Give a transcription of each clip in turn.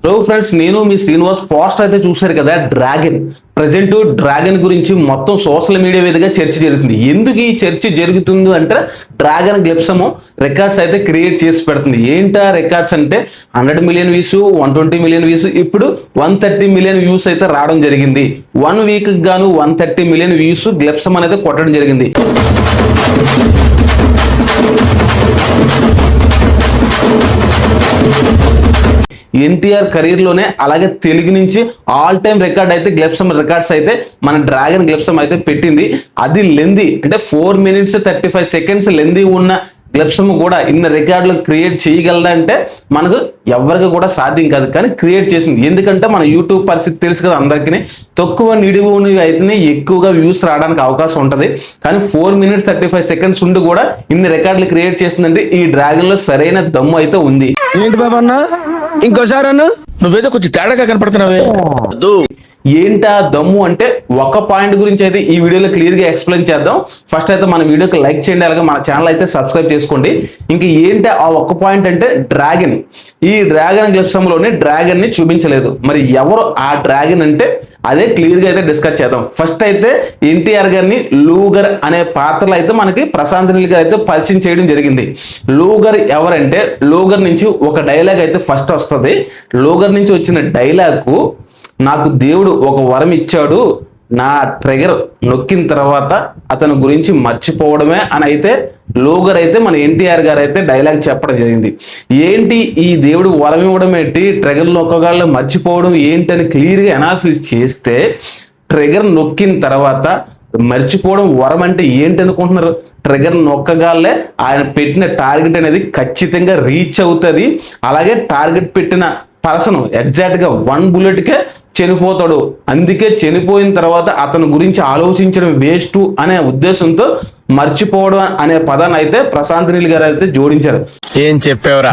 Hello friends, నేను మీ Srinivas. Poster అయితే చూశారు కదా, డ్రాగన్. ప్రజెంట్ డ్రాగన్ గురించి మొత్తం సోషల్ మీడియా మీదుగా చర్చ జరుగుతుంది. ఎందుకు ఈ చర్చ జరుగుతుంది అంటే, డ్రాగన్ గ్లిప్సమ్ రికార్డ్స్ అయితే క్రియేట్ చేసి పెడుతుంది. ఏంటా రికార్డ్స్ అంటే 100 మిలియన్ వ్యూస్, 120 మిలియన్ వ్యూస్, ఇప్పుడు 130 మిలియన్ వ్యూస్ అయితే రావడం జరిగింది. 1 వీక్ గాను 130 మిలియన్ వ్యూస్ గ్లిప్సమ్ అనేది కొట్టడం జరిగింది. ఎన్టీఆర్ కెరీర్ లోనే అలాగే తెలుగు నుంచి ఆల్ టైమ్ రికార్డ్ అయితే గ్లిప్సమ్ రికార్డ్స్ అయితే మన డ్రాగన్ గ్లిప్సమ్ అయితే పెట్టింది. అది లెంది అంటే 4 minutes 35 seconds లెంది ఉన్న గ్లిప్సమ్ కూడా ఇన్ని రికార్డులు క్రియేట్ చేయగలదంటే మనకు ఎవరికి కూడా సాధ్యం కాదు, కానీ క్రియేట్ చేసింది. ఎందుకంటే మన యూట్యూబ్ పరిస్థితి తెలుసు కదా అందరికీ, తక్కువ నిడివుని అయితేనే ఎక్కువగా వ్యూస్ రావడానికి అవకాశం ఉంటుంది. కానీ 4 minutes 35 seconds ఉండి కూడా ఇన్ని రికార్డులు క్రియేట్ చేసిందంటే ఈ డ్రాగన్ లో సరైన దమ్ము అయితే ఉంది. ఏంటి బాబా అన్న, ఇంకోసారి అన్న నువ్వేదో కొంచెం తేడాగా కనపడుతున్నావే. ఏంటా దమ్ము అంటే ఒక పాయింట్ గురించి అయితే ఈ వీడియోలో క్లియర్ గా ఎక్స్ప్లెయిన్ చేద్దాం. ఫస్ట్ అయితే మన వీడియోకి లైక్ చేయండి, అలాగే మన ఛానల్ అయితే సబ్స్క్రైబ్ చేసుకోండి. ఇంక ఏంటి ఆ ఒక్క పాయింట్ అంటే, డ్రాగన్. ఈ డ్రాగన్ గ్లిప్సమ్ లోనే డ్రాగన్ ని చూపించలేదు. మరి ఎవరు ఆ డ్రాగన్ అంటే అదే క్లియర్ గా అయితే డిస్కస్ చేద్దాం. ఫస్ట్ అయితే ఎన్టీఆర్ గారిని లూగర్ అనే పాత్రలో అయితే మనకి ప్రశాంత్ నీల్ గారు అయితే పరిచయం చేయడం జరిగింది. లూగర్ ఎవరంటే, లూగర్ నుంచి ఒక డైలాగ్ అయితే ఫస్ట్ వస్తుంది. లూగర్ నుంచి వచ్చిన డైలాగ్, నాకు దేవుడు ఒక వరం ఇచ్చాడు, నా ట్రిగర్ నొక్కిన తర్వాత అతని గురించి మర్చిపోవడమే అని అయితే లోగర్ అయితే మన ఎన్టీఆర్ గారు అయితే డైలాగ్ చెప్పడం జరిగింది. ఏంటి ఈ దేవుడు వరం ఇవ్వడం ఏంటి, ట్రిగర్ నొక్కగాళ్ళు మర్చిపోవడం ఏంటి అని క్లియర్గా అనాలిసిస్ చేస్తే, ట్రిగర్ నొక్కిన తర్వాత మర్చిపోవడం వరం అంటే ఏంటి అనుకుంటున్నారు? ట్రిగర్ నొక్కగాళ్ళే ఆయన పెట్టిన టార్గెట్ అనేది ఖచ్చితంగా రీచ్ అవుతుంది. అలాగే టార్గెట్ పెట్టిన పర్సన్ ఎగ్జాక్ట్ గా 1 bulletకే చనిపోతాడు. అందుకే చనిపోయిన తర్వాత అతని గురించి ఆలోచించడం వేస్ట్ అనే ఉద్దేశంతో మర్చిపోవడం అనే పదాన్ని అయితే ప్రశాంత్ నీల్ గారు అయితే జోడించారు. ఏం చెప్పావురా?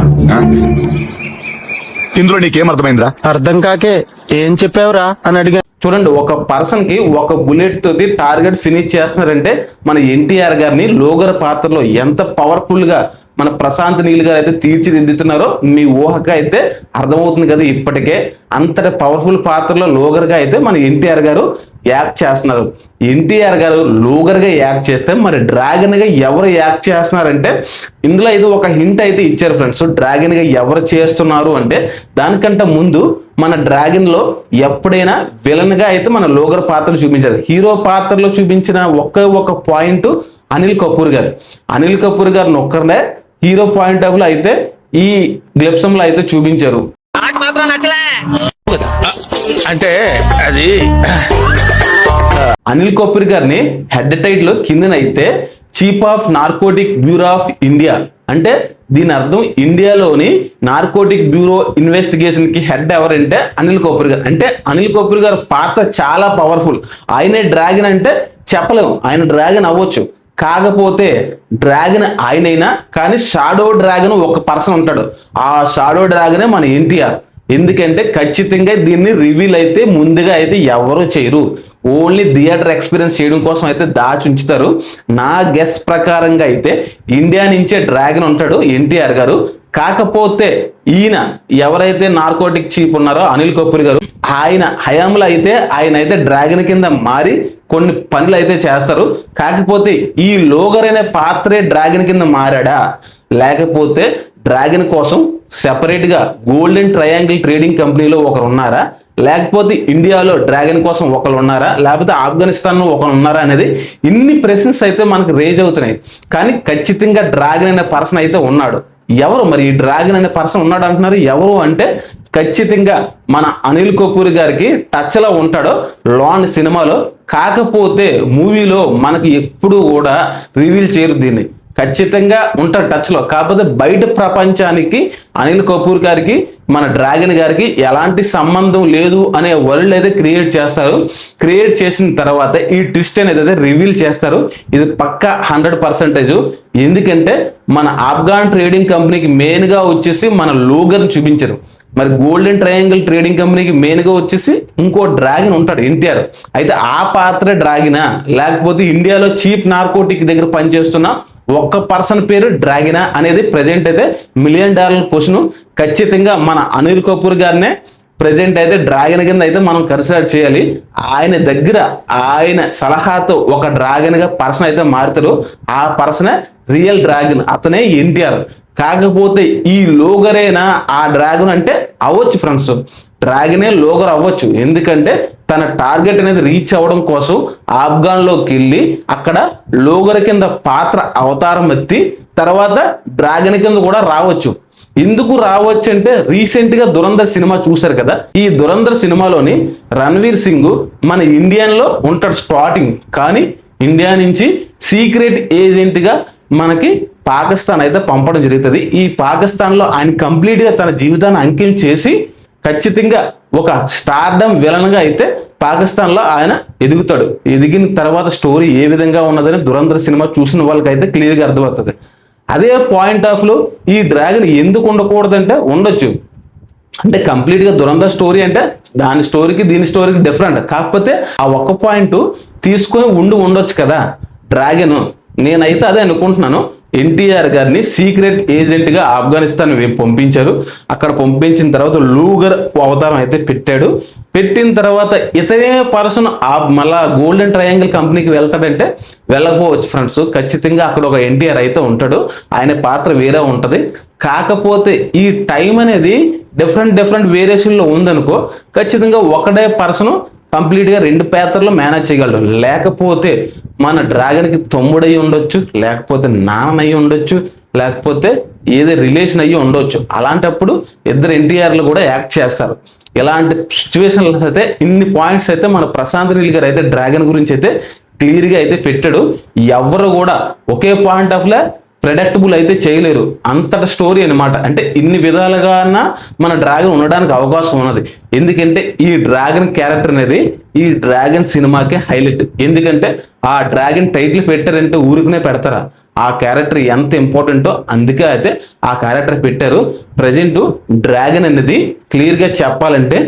ఇందులో నీకేం అర్థమైందిరా? అర్థం కాకే ఏం చెప్పావురా అని అడిగా. చూడండి, ఒక పర్సన్ కి ఒక బుల్లెట్ తోటి టార్గెట్ ఫినిష్ చేస్తున్నారంటే మన ఎన్టీఆర్ గారిని లోగర్ పాత్రలో ఎంత పవర్ఫుల్ గా మన ప్రశాంత్ నీల్ గారు అయితే తీర్చిదిద్దుతున్నారో మీ ఊహగా అయితే అర్థమవుతుంది కదా. ఇప్పటికే అంతటి పవర్ఫుల్ పాత్రలో లోగర్ గా అయితే మన ఎన్టీఆర్ గారు యాక్ట్ చేస్తున్నారు. ఎన్టీఆర్ గారు లోగర్ గా యాక్ట్ చేస్తే మరి డ్రాగన్ గా ఎవరు యాక్ట్ చేస్తున్నారంటే, ఇందులో అయితే ఒక హింట్ అయితే ఇచ్చారు ఫ్రెండ్స్. డ్రాగన్ గా ఎవరు చేస్తున్నారు అంటే, దానికంటే ముందు మన డ్రాగన్ లో ఎప్పుడైనా విలన్ గా అయితే మన లోగర్ పాత్రలు చూపించారు. హీరో పాత్రలో చూపించిన ఒక పాయింట్ అనిల్ కపూర్ గారు. అనిల్ కపూర్ గారిని ఒక్కరినే హీరో పాయింట్ ఆఫ్ లో అయితే ఈ గ్లిప్సమ్ లో అయితే చూపించారు. అంటే అది అనిల్ కపూర్ గారిని హెడ్ టైటిల్ కిందనైతే chief of narcotic bureau of India, అంటే దీని అర్థం ఇండియాలోని నార్కోటిక్ బ్యూరో ఇన్వెస్టిగేషన్ కి హెడ్ ఎవరంటే అనిల్ కపూర్ గారు. అంటే అనిల్ కపూర్ గారు పాత్ర చాలా పవర్ఫుల్. ఆయనే డ్రాగన్ అంటే చెప్పలేము, ఆయన డ్రాగన్ అవ్వచ్చు, కాకపోతే డ్రాగన్ ఆయనైనా కానీ షాడో డ్రాగన్ ఒక పర్సన్ ఉంటాడు. ఆ షాడో డ్రాగనే మన ఎన్టీఆర్. ఎందుకంటే ఖచ్చితంగా దీన్ని రివీల్ అయితే ముందుగా అయితే ఎవరు చేయరు, ఓన్లీ థియేటర్ ఎక్స్పీరియన్స్ చేయడం కోసం అయితే దాచి ఉంచుతారు. నా గెస్ ప్రకారంగా అయితే ఇండియా నుంచే డ్రాగన్ ఉంటాడు ఎన్టీఆర్ గారు. కాకపోతే ఈయన ఎవరైతే నార్కోటిక్ చీఫ్ ఉన్నారో అనిల్ కపూర్ గారు, ఆయన హయాంలో అయితే ఆయన అయితే డ్రాగన్ కింద మారి కొన్ని పనులు అయితే చేస్తారు. కాకపోతే ఈ లోగర్ అనే పాత్రే డ్రాగన్ కింద మారాడా, లేకపోతే డ్రాగన్ కోసం సెపరేట్ గా గోల్డెన్ ట్రయాంగిల్ ట్రేడింగ్ కంపెనీలో ఒకరు ఉన్నారా, లేకపోతే ఇండియాలో డ్రాగన్ కోసం ఒకరు ఉన్నారా, లేకపోతే ఆఫ్ఘనిస్తాన్ లో ఒకరు ఉన్నారా అనేది ఇన్ని ప్రశ్నస్ అయితే మనకు రేజ్ అవుతున్నాయి. కానీ ఖచ్చితంగా డ్రాగన్ అనే పర్సన్ అయితే ఉన్నాడు. ఎవరు మరి ఈ డ్రాగన్ అనే పర్సన్ ఉన్నాడు అంటున్నారు? ఎవరు అంటే ఖచ్చితంగా మన అనిల్ కపూర్ గారికి టచ్ లో ఉంటాడో లాన్ సినిమాలో. కాకపోతే మూవీలో మనకి ఎప్పుడు కూడా రివీల్ చేయరు దీన్ని. ఖచ్చితంగా ఉంటారు టచ్ లో, కాకపోతే బయట ప్రపంచానికి అనిల్ కపూర్ గారికి మన డ్రాగన్ గారికి ఎలాంటి సంబంధం లేదు అనే వరల్డ్ అయితే క్రియేట్ చేస్తారు. క్రియేట్ చేసిన తర్వాత ఈ ట్విస్ట్ అనేది అయితే రివీల్ చేస్తారు. ఇది పక్కా 100%. ఎందుకంటే మన ఆఫ్ఘాన్ ట్రేడింగ్ కంపెనీకి మెయిన్ గా వచ్చేసి మన లోగర్ చూపించారు. మరి గోల్డెన్ ట్రయాంగిల్ ట్రేడింగ్ కంపెనీకి మెయిన్ గా వచ్చేసి ఇంకో డ్రాగన్ ఉంటాడు ఎన్టీఆర్. అయితే ఆ పాత్ర డ్రాగనా, లేకపోతే ఇండియాలో చీప్ నార్కోటిక్ దగ్గర పనిచేస్తున్న ఒక్క పర్సన్ పేరు డ్రాగనా అనేది ప్రెజెంట్ అయితే $1 మిలియన్ క్వశ్చన్. ఖచ్చితంగా మన అనిల్ కపూర్ గారినే ప్రెజెంట్ అయితే డ్రాగన్ కింద అయితే మనం కన్సిడర్ చేయాలి. ఆయన దగ్గర ఆయన సలహాతో ఒక డ్రాగన్ గా పర్సన్ అయితే మారుతాడు. ఆ పర్సనే రియల్ డ్రాగన్, అతనే ఎన్టీఆర్. కాకపోతే ఈ లోగరేనా ఆ డ్రాగన్ అంటే అవ్వచ్చు ఫ్రెండ్స్, డ్రాగనే లోగర్ అవ్వచ్చు. ఎందుకంటే తన టార్గెట్ అనేది రీచ్ అవ్వడం కోసం ఆఫ్ఘన్లోకి వెళ్ళి అక్కడ లోగర్ కింద పాత్ర అవతారం ఎత్తి తర్వాత డ్రాగన్ కింద కూడా రావచ్చు. ఎందుకు రావచ్చు అంటే రీసెంట్ గా దురంధర్ సినిమా చూశారు కదా, ఈ దురంధర్ సినిమాలోని రణ్వీర్ సింగ్ మన ఇండియన్ లో ఉంటాడు స్టార్టింగ్, కానీ ఇండియా నుంచి సీక్రెట్ ఏజెంట్ గా మనకి పాకిస్తాన్ అయితే పంపడం జరుగుతుంది. ఈ పాకిస్తాన్ లో ఆయన కంప్లీట్ గా తన జీవితాన్ని అంకితం చేసి ఖచ్చితంగా ఒక స్టార్డమ్ విలన్ గా అయితే పాకిస్తాన్ లో ఆయన ఎదుగుతాడు. ఎదిగిన తర్వాత స్టోరీ ఏ విధంగా ఉన్నదని దురంధర్ సినిమా చూసిన వాళ్ళకైతే క్లియర్ గా అర్థమవుతుంది. అదే పాయింట్ ఆఫ్ లో ఈ డ్రాగన్ ఎందుకు ఉండకూడదంటే ఉండొచ్చు. అంటే కంప్లీట్ గా దురంధర్ స్టోరీ అంటే దాని స్టోరీకి దీని స్టోరీకి డిఫరెంట్. కాకపోతే ఆ ఒక్క పాయింట్ తీసుకొని ఉండొచ్చు కదా డ్రాగన్. నేనైతే అదే అనుకుంటున్నాను. ఎన్టీఆర్ గారిని సీక్రెట్ ఏజెంట్ గా ఆఫ్ఘనిస్తాన్ పంపించారు. అక్కడ పంపించిన తర్వాత లూగర్ అవతారం అయితే పెట్టాడు. పెట్టిన తర్వాత ఇతనే పర్సన్ మళ్ళా గోల్డెన్ ట్రయాంగిల్ కంపెనీకి వెళ్తాడంటే వెళ్ళకపోవచ్చు ఫ్రెండ్స్. ఖచ్చితంగా అక్కడ ఒక ఎన్టీఆర్ అయితే ఉంటాడు, ఆయన పాత్ర వేరే ఉంటది. కాకపోతే ఈ టైం అనేది డిఫరెంట్ వేరియేషన్ లో ఉందనుకో, ఖచ్చితంగా ఒకటే పర్సన్ కంప్లీట్ గా రెండు పాత్రలు మేనేజ్ చేయగలడు. లేకపోతే మన డ్రాగన్ కి తమ్ముడై ఉండొచ్చు, లేకపోతే నాన్నయ్యి ఉండొచ్చు, లేకపోతే ఏదో రిలేషన్ అయ్యి ఉండొచ్చు. అలాంటప్పుడు ఇద్దరు ఎన్టీఆర్లు కూడా యాక్ట్ చేస్తారు. ఇలాంటి సిచ్యువేషన్లు అయితే ఇన్ని పాయింట్స్ అయితే మన ప్రశాంత్ నీల్ గారు అయితే డ్రాగన్ గురించి అయితే క్లియర్ గా అయితే పెట్టాడు. ఎవరు కూడా ఒకే పాయింట్ ఆఫ్ లా ప్రెడిక్టబుల్ అయితే చేయలేరు, అంతటి స్టోరీ అనమాట. అంటే ఇన్ని విధాలుగా మన డ్రాగన్ ఉండడానికి అవకాశం ఉన్నది. ఎందుకంటే ఈ డ్రాగన్ క్యారెక్టర్ అనేది ఈ డ్రాగన్ సినిమాకే హైలైట్. ఎందుకంటే ఆ డ్రాగన్ టైటిల్ పెట్టారంటే ఊరికనే పెడతారా, ఆ క్యారెక్టర్ ఎంత ఇంపార్టెంటో అందుకే అయితే ఆ క్యారెక్టర్ పెట్టారు. ప్రజెంట్ డ్రాగన్ అనేది క్లియర్ గా చెప్పాలంటే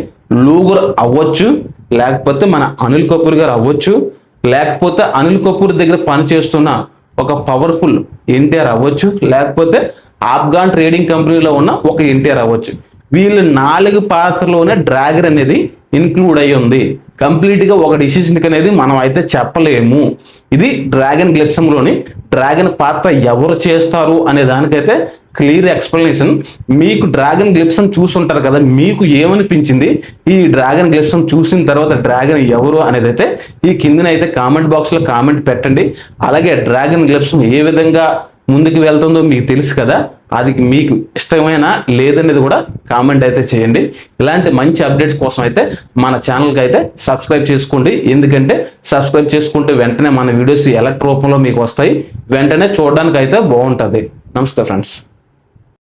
లూగర్ అవ్వచ్చు, లేకపోతే మన అనిల్ కపూర్ గారు అవ్వచ్చు, లేకపోతే అనిల్ కపూర్ దగ్గర పనిచేస్తున్న ఒక పవర్ఫుల్ ఎన్టీఆర్ అవ్వచ్చు, లేకపోతే ఆఫ్ఘాన్ ట్రేడింగ్ కంపెనీలో ఉన్న ఒక ఎన్టీఆర్ అవ్వచ్చు. వీళ్ళు 4 పాత్రలోనే డ్రాగన్ అనేది ఇన్క్లూడ్ అయ్యి ఉంది. కంప్లీట్ గా ఒక డిసిషన్ అనేది మనం అయితే చెప్పలేము. ఇది డ్రాగన్ గ్లిప్సంలోని డ్రాగన్ పాత్ర ఎవరు చేస్తారు అనే దానికైతే క్లియర్ ఎక్స్ప్లెనేషన్. మీకు డ్రాగన్ గ్లిప్సం చూసుంటారు కదా, మీకు ఏమనిపించింది ఈ డ్రాగన్ గ్లిప్సం చూసిన తర్వాత డ్రాగన్ ఎవరు అనేది అయితే ఈ కిందనైతే కామెంట్ బాక్స్ లో కామెంట్ పెట్టండి. అలాగే డ్రాగన్ గ్లిప్సం ఏ విధంగా ముందుకు వెళ్తుందో మీకు తెలుసు కదా, అది మీకు ఇష్టమైన లేదనేది కూడా కామెంట్ అయితే చేయండి. ఇలాంటి మంచి అప్డేట్స్ కోసం అయితే మన ఛానల్కి అయితే సబ్స్క్రైబ్ చేసుకోండి. ఎందుకంటే సబ్స్క్రైబ్ చేసుకుంటే వెంటనే మన వీడియోస్ ఎలక్ట్ రూపంలో మీకు వస్తాయి, వెంటనే చూడడానికి అయితే బాగుంటుంది. నమస్తే ఫ్రెండ్స్.